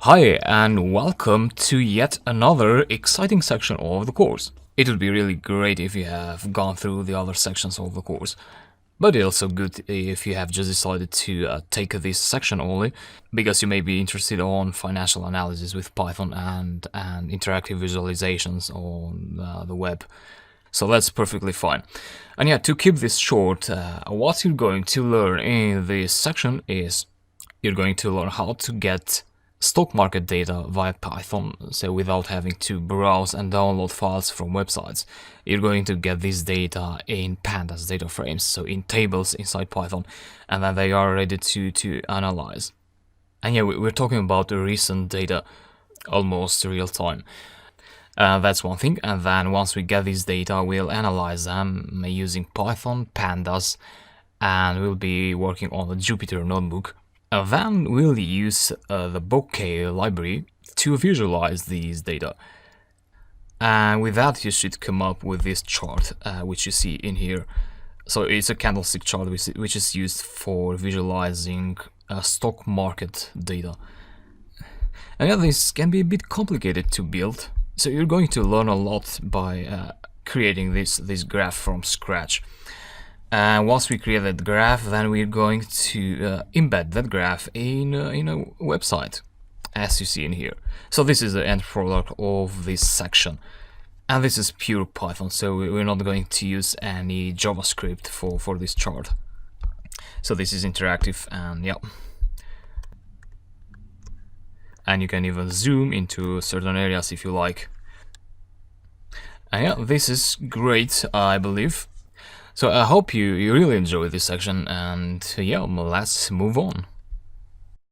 Hi and welcome to yet another exciting section of the course. It would be really great if you have gone through the other sections of the course, but it's also good if you have just decided to take this section only, because you may be interested on financial analysis with Python and interactive visualizations on the web. So that's perfectly fine. And yeah, to keep this short, what you're going to learn in this section is you're going to learn how to get stock market data via Python, so without having to browse and download files from websites. You're going to get this data in pandas data frames, so in tables inside Python, and then they are ready to analyze. And yeah, we're talking about the recent data, almost real time. That's one thing, and then once we get this data, we'll analyze them using Python, pandas, and we'll be working on the Jupyter notebook. Then we'll use the Bokeh library to visualize these data. And with that, you should come up with this chart, which you see in here. So it's a candlestick chart which is used for visualizing stock market data. And yeah, this can be a bit complicated to build. So you're going to learn a lot by creating this graph from scratch. And once we create that graph, then we're going to embed that graph in a website, as you see in here. So this is the end product of this section. And this is pure Python, so we're not going to use any JavaScript for this chart. So this is interactive, and yeah. And you can even zoom into certain areas if you like. And yeah, this is great, I believe. So I hope you really enjoyed this section, and yeah, let's move on.